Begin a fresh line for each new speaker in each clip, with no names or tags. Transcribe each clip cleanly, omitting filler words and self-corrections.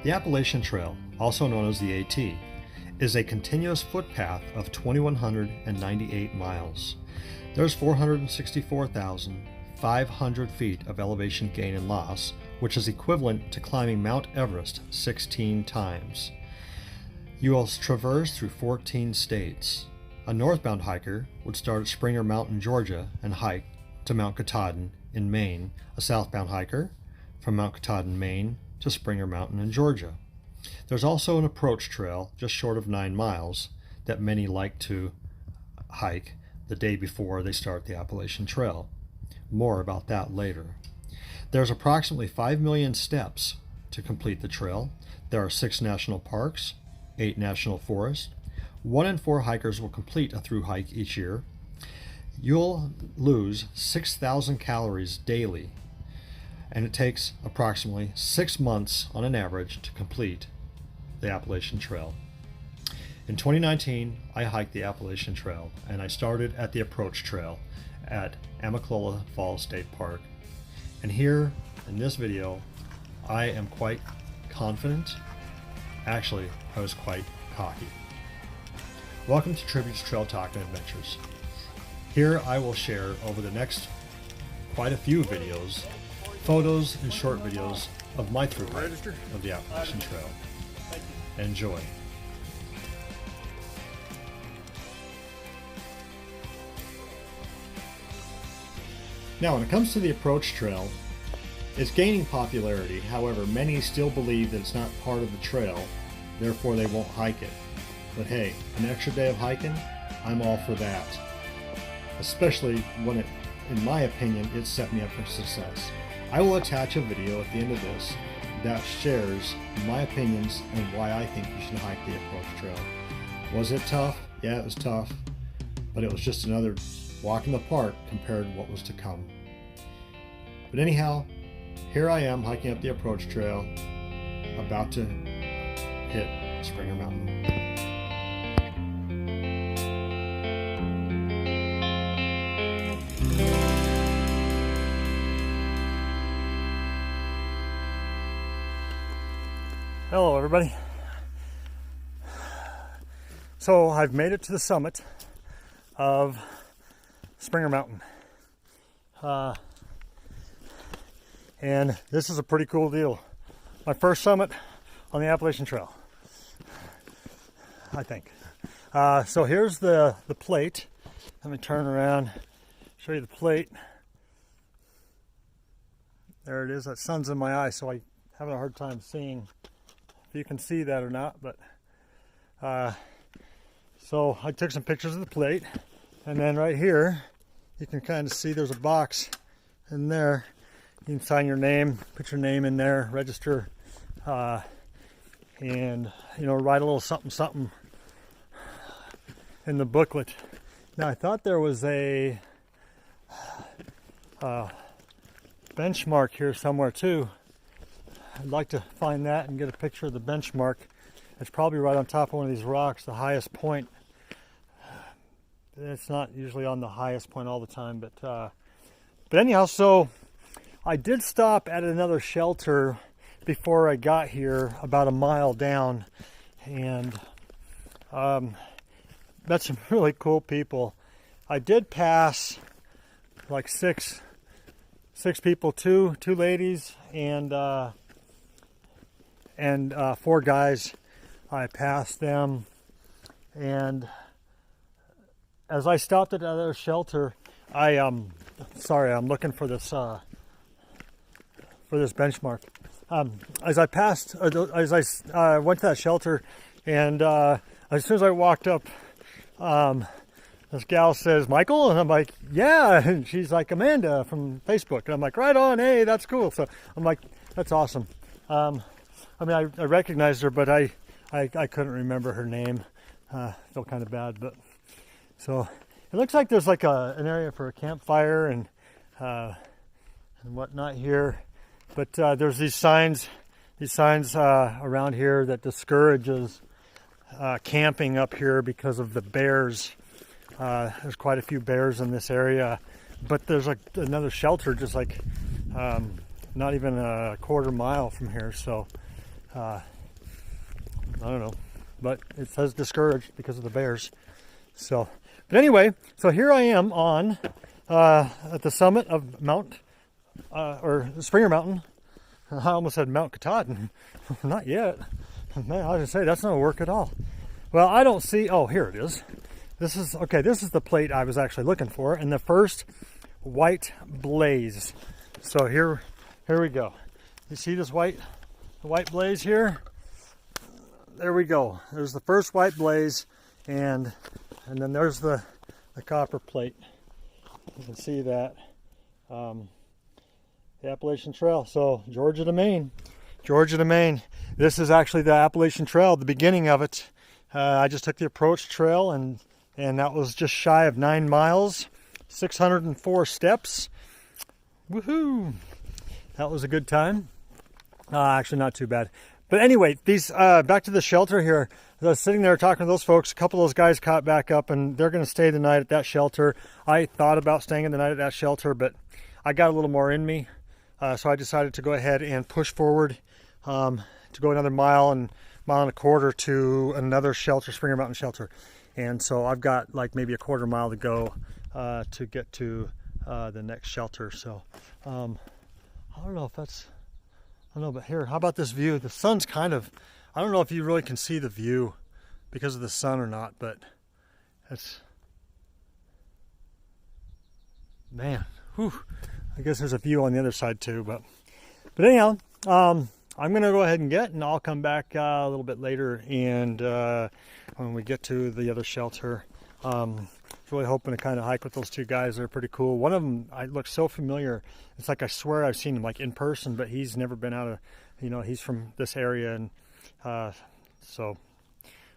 The Appalachian Trail, also known as the AT, is a continuous footpath of 2,198 miles. There's 464,500 feet of elevation gain and loss, which is equivalent to climbing Mount Everest 16 times. You will traverse through 14 states. A northbound hiker would start at Springer Mountain, Georgia, and hike to Mount Katahdin in Maine. A southbound hiker from Mount Katahdin, Maine, to Springer Mountain in Georgia. There's also an approach trail just short of 9 miles that many like to hike the day before they start the Appalachian Trail. More about that later. There's approximately 5 million steps to complete the trail. There are 6 national parks, 8 national forests. 1 in 4 hikers will complete a thru hike each year. You'll lose 6,000 calories daily, and it takes approximately 6 months on an average to complete the Appalachian Trail. In 2019, I hiked the Appalachian Trail, and I started at the approach trail at Amicalola Falls State Park. And here in this video, I am quite confident. Actually, I was quite cocky. Welcome to Tributes Trail Talk and Adventures. Here I will share over the next quite a few videos, photos and short videos of my thru hike of the Appalachian Trail. Enjoy. Now, when it comes to the approach trail, it's gaining popularity. However, many still believe that it's not part of the trail, therefore they won't hike it. But hey, an extra day of hiking, I'm all for that. Especially when it, in my opinion, it set me up for success. I will attach a video at the end of this that shares my opinions and why I think you should hike the approach trail. Was it tough? Yeah, it was tough, but it was just another walk in the park compared to what was to come. But anyhow, here I am hiking up the approach trail, about to hit Springer Mountain. Hello everybody. So I've made it to the summit of Springer Mountain. And this is a pretty cool deal. My first summit on the Appalachian Trail, I think. So here's the plate. Let me turn around, show you the plate. There it is. That sun's in my eye, so I'm having a hard time seeing if you can see that or not, but so I took some pictures of the plate, and then right here you can kind of see there's a box in there. You can sign your name, put your name in there, register, and write a little something in the booklet. Now I thought there was a benchmark here somewhere too. I'd like to find that and get a picture of the benchmark. It's probably right on top of one of these rocks, the highest point. It's not usually on the highest point all the time, but anyhow, so I did stop at another shelter before I got here, about a mile down, and met some really cool people. I did pass like six people, two ladies and 4 guys. I passed them, and as I stopped at another shelter, I'm looking for this benchmark. As I passed, as I went to that shelter, and as soon as I walked up, this gal says, "Michael?" And I'm like, "Yeah." And she's like, "Amanda from Facebook." And I'm like, "Right on, hey, that's cool." So I'm like, "That's awesome." I recognized her, but I couldn't remember her name. Felt kind of bad, but so it looks like there's like an area for a campfire and whatnot here. But there's these signs around here that discourages camping up here because of the bears. There's quite a few bears in this area, but there's like another shelter just like not even a quarter mile from here. So I don't know, but it says discouraged because of the bears. So, but anyway, so here I am on at the summit of or Springer Mountain. I almost said Mount Katahdin. Not yet. Man, I was gonna say that's not work at all. Well, I don't see. Oh, here it is. This is okay. This is the plate I was actually looking for, and the first white blaze. So here we go. You see this white blaze here? There we go. There's the first white blaze, and then there's the copper plate. You can see that. The Appalachian Trail. So Georgia to Maine. This is actually the Appalachian Trail, the beginning of it. I just took the approach trail, and that was just shy of 9 miles, 604 steps. Woohoo! That was a good time. Actually, not too bad. But anyway, these back to the shelter here. I was sitting there talking to those folks. A couple of those guys caught back up, and they're going to stay the night at that shelter. I thought about staying the night at that shelter, but I got a little more in me. So I decided to go ahead and push forward to go another mile and a quarter to another shelter, Springer Mountain Shelter. And so I've got like maybe a quarter mile to go to get to the next shelter. So I don't know if that's, I don't know, but here, how about this view? The sun's kind of, I don't know if you really can see the view because of the sun or not, but it's, man, whew. I guess there's a view on the other side too, but anyhow, I'm gonna go ahead and I'll come back a little bit later, and when we get to the other shelter, really hoping to kind of hike with those two guys. They're pretty cool. One of them, I look so familiar. It's like I swear I've seen him like in person, but he's never been out of, he's from this area, and so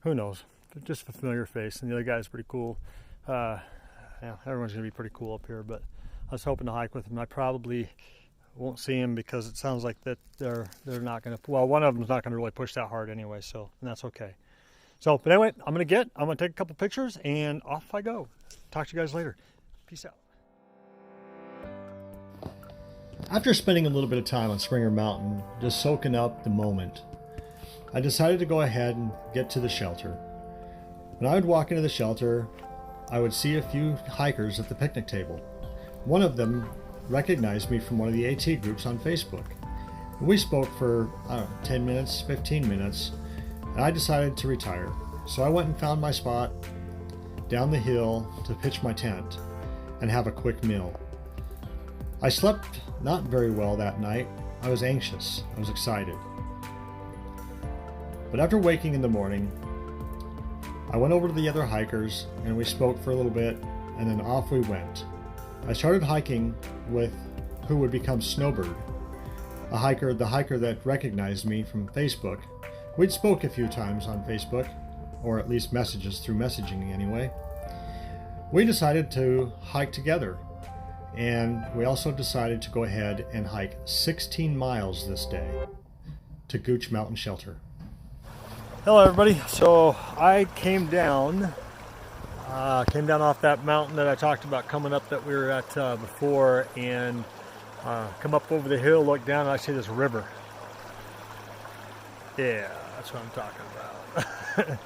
who knows? Just a familiar face. And the other guy's pretty cool. Yeah, everyone's gonna be pretty cool up here, but I was hoping to hike with him. I probably won't see him because it sounds like that they're not going to, well, one of them's not going to really push that hard anyway, so, and that's okay. So, but anyway, I'm going to take a couple pictures, and off I go. Talk to you guys later. Peace out. After spending a little bit of time on Springer Mountain, just soaking up the moment, I decided to go ahead and get to the shelter. When I would walk into the shelter, I would see a few hikers at the picnic table. One of them recognized me from one of the AT groups on Facebook. We spoke for, 10 minutes, 15 minutes, and I decided to retire. So I went and found my spot down the hill to pitch my tent and have a quick meal. I slept not very well that night. I was anxious. I was excited. But after waking in the morning, I went over to the other hikers and we spoke for a little bit, and then off we went. I started hiking with who would become Snowbird, the hiker that recognized me from Facebook. We'd spoke a few times on Facebook, or at least messages through messaging anyway. We decided to hike together, and we also decided to go ahead and hike 16 miles this day to Gooch Mountain Shelter. Hello everybody. So I came down off that mountain that I talked about coming up that we were at before, and come up over the hill, look down, and I see this river. Yeah, that's what I'm talking about.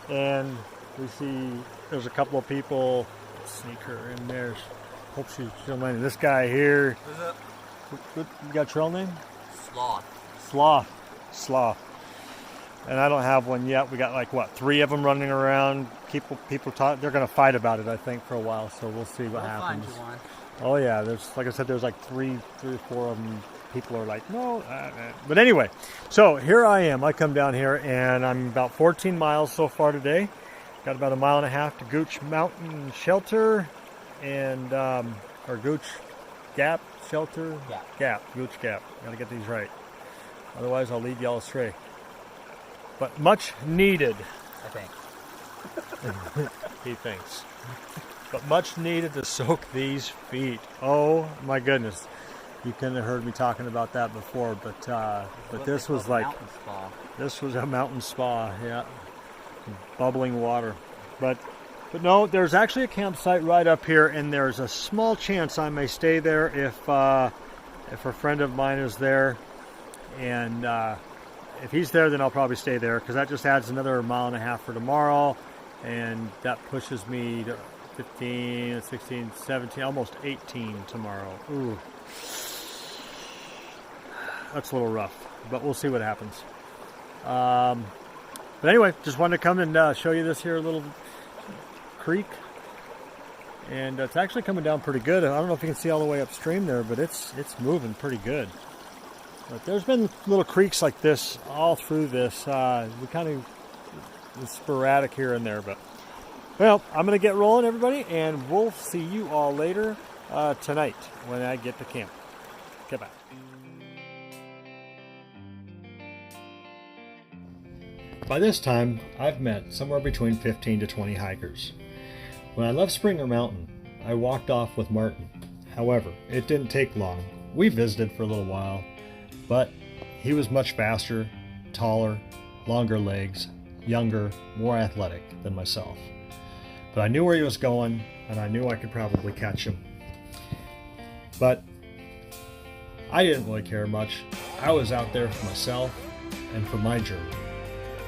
And we see there's a couple of people. Sneak her in there. Hope she don't mind. This guy here. What's up? You got a trail name? Sloth. And I don't have one yet. We got like, what, 3 of them running around. People talk. They're going to fight about it, I think, for a while. So we'll see what happens. Find you one. Oh yeah, there's, like I said, there's like three or four of them. People are like, no. But anyway, so here I am. I come down here, and I'm about 14 miles so far today. Got about 1.5 miles to Gooch Mountain Shelter, and or Gooch Gap Shelter. Gooch Gap. Got to get these right. Otherwise, I'll lead y'all astray. But much needed, I think. He thinks. But much needed to soak these feet. Oh my goodness. You couldn't have heard me talking about that before, but this was like, this was a mountain spa, yeah. Bubbling water. But no, there's actually a campsite right up here, and there's a small chance I may stay there if a friend of mine is there, and if he's there, then I'll probably stay there, because that just adds another 1.5 miles for tomorrow, and that pushes me to 15, 16, 17, almost 18 tomorrow. Ooh. That's a little rough, but we'll see what happens. But anyway, just wanted to come and show you this here little creek. And it's actually coming down pretty good. I don't know if you can see all the way upstream there, but it's moving pretty good. But there's been little creeks like this all through this. We kind of sporadic here and there, but well, I'm going to get rolling, everybody, and we'll see you all later tonight when I get to camp. Okay, bye. By this time, I've met somewhere between 15 to 20 hikers. When I left Springer Mountain, I walked off with Martin. However, it didn't take long. We visited for a little while, but he was much faster, taller, longer legs, younger, more athletic than myself. But I knew where he was going, and I knew I could probably catch him. But I didn't really care much. I was out there for myself and for my journey.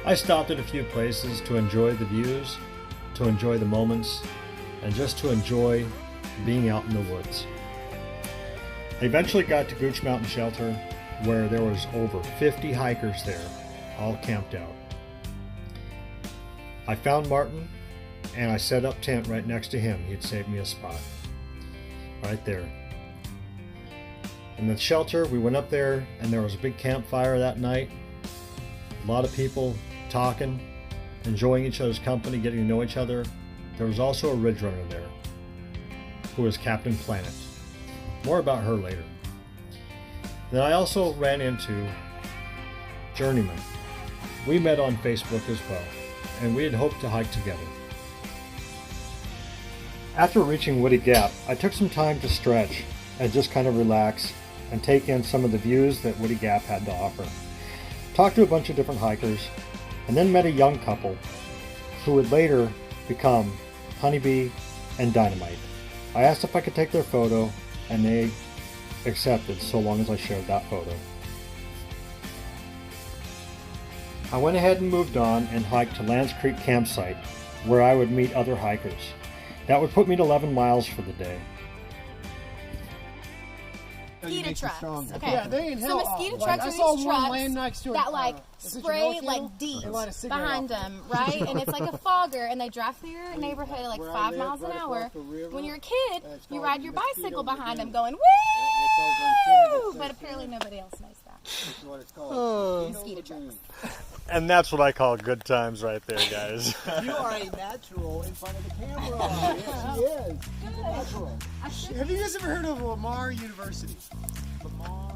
I stopped at a few places to enjoy the views, to enjoy the moments, and just to enjoy being out in the woods. I eventually got to Gooch Mountain Shelter, where there was over 50 hikers there, all camped out. I found Martin, and I set up tent right next to him. He'd saved me a spot right there. In the shelter, we went up there, and there was a big campfire that night. A lot of people talking, enjoying each other's company, getting to know each other. There was also a ridge runner there, who was Captain Planet. More about her later. Then I also ran into Journeyman. We met on Facebook as well, and we had hoped to hike together. After reaching Woody Gap, I took some time to stretch and just kind of relax and take in some of the views that Woody Gap had to offer. Talked to a bunch of different hikers, and then met a young couple who would later become Honeybee and Dynamite. I asked if I could take their photo, and they accepted so long as I shared that photo. I went ahead and moved on and hiked to Lance Creek Campsite, where I would meet other hikers. That would put me to 11 miles for the day.
Mosquito trucks. Okay.
Yeah, they ain't
so mosquito trucks are these trucks
that
like spray like deep behind them, right? And it's like a fogger, and they drive through your neighborhood at like 5 miles an hour. When you're a kid, you ride your bicycle behind them going, woo! But apparently nobody else knows that. Mosquito trucks.
And that's what I call good times right there, guys.
You are a natural in front of the camera. Yes, she is. She's a natural. Have you guys ever heard of Lamar University? Lamar?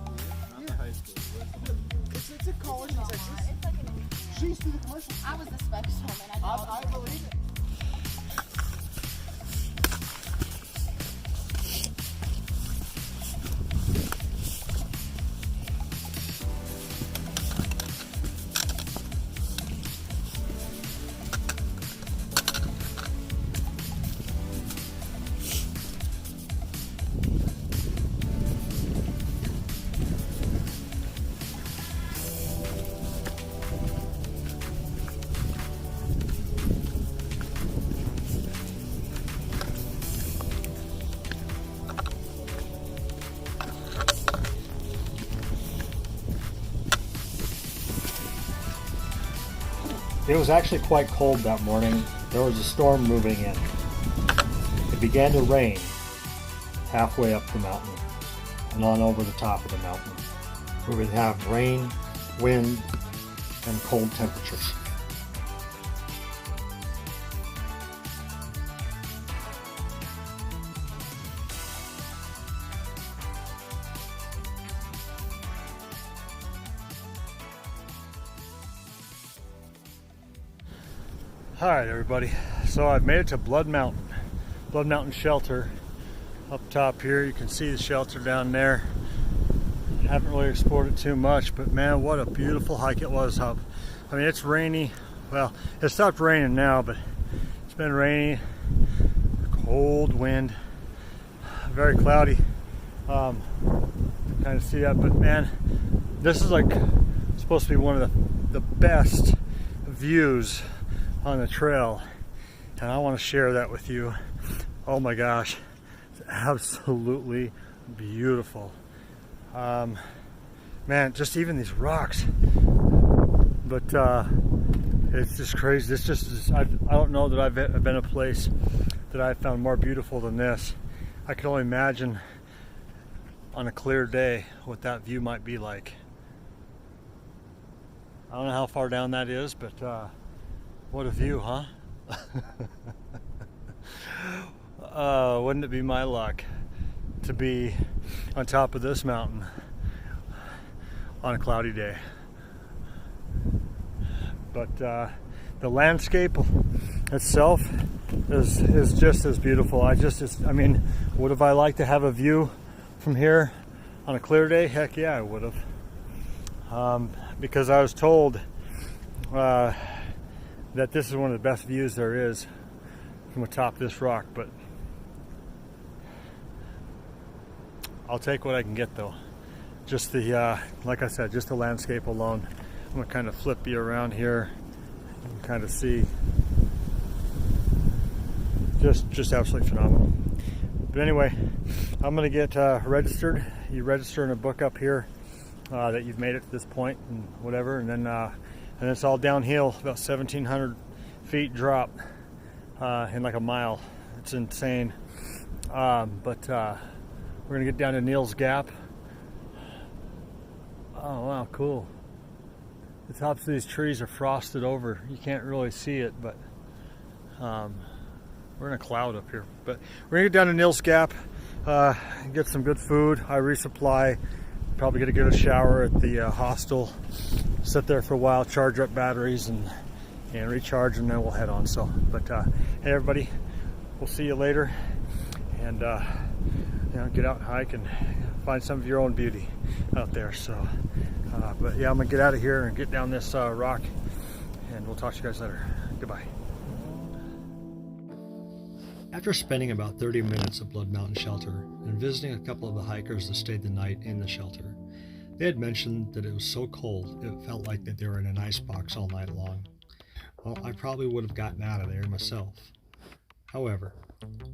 Yeah. High school. It's a college in Texas. She used to do the commercial.
I was the spokeswoman.
I believe it.
It was actually quite cold that morning. There was a storm moving in. It began to rain halfway up the mountain and on over the top of the mountain. We would have rain, wind, and cold temperatures. Alright everybody, so I've made it to Blood Mountain Shelter. Up top here, you can see the shelter down there. Haven't really explored it too much, but man, what a beautiful hike it was up. I mean, it's rainy. Well, it stopped raining now, but it's been rainy, cold wind, very cloudy. Kind of see that, but man, this is like supposed to be one of the best views on the trail, and I want to share that with you. Oh my gosh, it's absolutely beautiful. Man, just even these rocks, but it's just crazy. It's just, I don't know that I've been a place that I've found more beautiful than this. I can only imagine on a clear day what that view might be like. I don't know how far down that is, but what a view, huh? Wouldn't it be my luck to be on top of this mountain on a cloudy day? But the landscape itself is just as beautiful. I mean, would have I liked to have a view from here on a clear day? Heck yeah, I would have. Because I was told that this is one of the best views there is from atop this rock, but I'll take what I can get though. Just the, like I said, just the landscape alone. I'm gonna kind of flip you around here and kind of see. Just absolutely phenomenal. But anyway, I'm gonna get registered. You register in a book up here that you've made it to this point and whatever, and then it's all downhill, about 1,700 feet drop in like a mile. It's insane. But we're gonna get down to Neal's Gap. Oh wow, cool. The tops of these trees are frosted over. You can't really see it, but we're in a cloud up here. But we're gonna get down to Neal's Gap, get some good food. I resupply. Probably gonna get a shower at the hostel. Sit there for a while, charge up batteries and recharge, and then we'll head on. So, but hey everybody, we'll see you later, and get out and hike and find some of your own beauty out there. So, but yeah, I'm gonna get out of here and get down this rock, and we'll talk to you guys later. Goodbye. After spending about 30 minutes at Blood Mountain Shelter and visiting a couple of the hikers that stayed the night in the shelter, they had mentioned that it was so cold it felt like that they were in an icebox all night long. Well, I probably would have gotten out of there myself. However,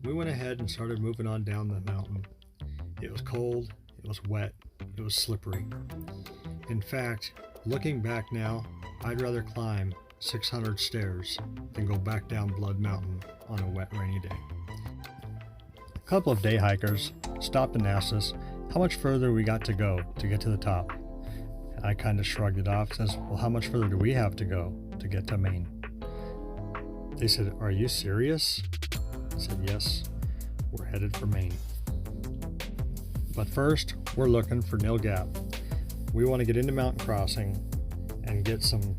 we went ahead and started moving on down the mountain. It was cold, it was wet, it was slippery. In fact, looking back now, I'd rather climb 600 stairs than go back down Blood Mountain on a wet, rainy day. A couple of day hikers stopped and asked us how much further we got to go to get to the top. And I kind of shrugged it off and says, well, how much further do we have to go to get to Maine? They said, are you serious? I said, yes, we're headed for Maine. But first, we're looking for Neal Gap. We want to get into mountain crossing and get some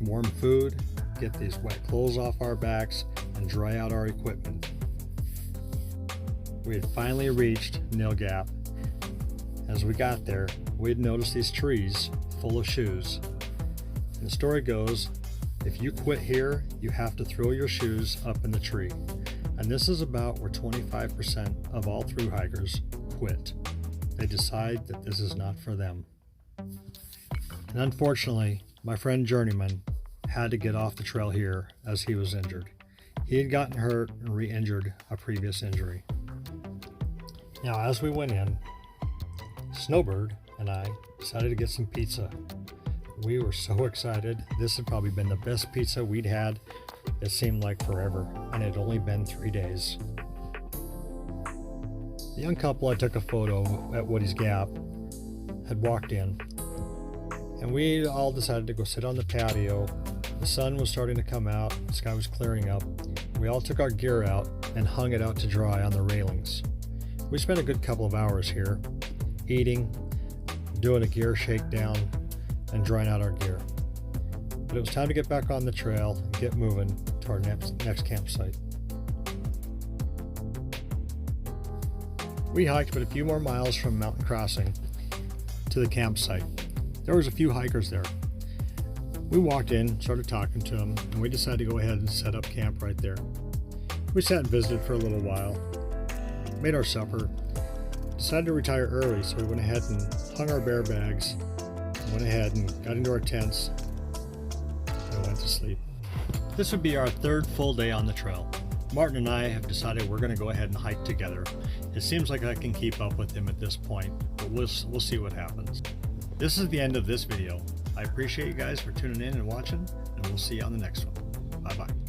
warm food, get these wet clothes off our backs, and dry out our equipment. We had finally reached Neal Gap. As we got there, we had noticed these trees full of shoes. And the story goes, if you quit here, you have to throw your shoes up in the tree. And this is about where 25% of all thru hikers quit. They decide that this is not for them. And unfortunately, my friend Journeyman had to get off the trail here as he was injured. He had gotten hurt and re-injured a previous injury. Now, as we went in, Snowbird and I decided to get some pizza. We were so excited. This had probably been the best pizza we'd had. It seemed like forever, and it had only been 3 days. The young couple I took a photo at Woody's Gap had walked in, and we all decided to go sit on the patio. The sun was starting to come out, the sky was clearing up. We all took our gear out and hung it out to dry on the railings. We spent a good couple of hours here, eating, doing a gear shakedown, and drying out our gear. But it was time to get back on the trail and get moving to our next campsite. We hiked but a few more miles from mountain crossing to the campsite. There was a few hikers there. We walked in, started talking to them, and we decided to go ahead and set up camp right there. We sat and visited for a little while, made our supper, decided to retire early, so we went ahead and hung our bear bags went ahead and got into our tents and went to sleep. This would be our third full day on the trail. Martin and I have decided we're going to go ahead and hike together. It seems like I can keep up with him at this point, but we'll see what happens. This is the end of this video. I appreciate you guys for tuning in and watching, and we'll see you on the next one. Bye-bye.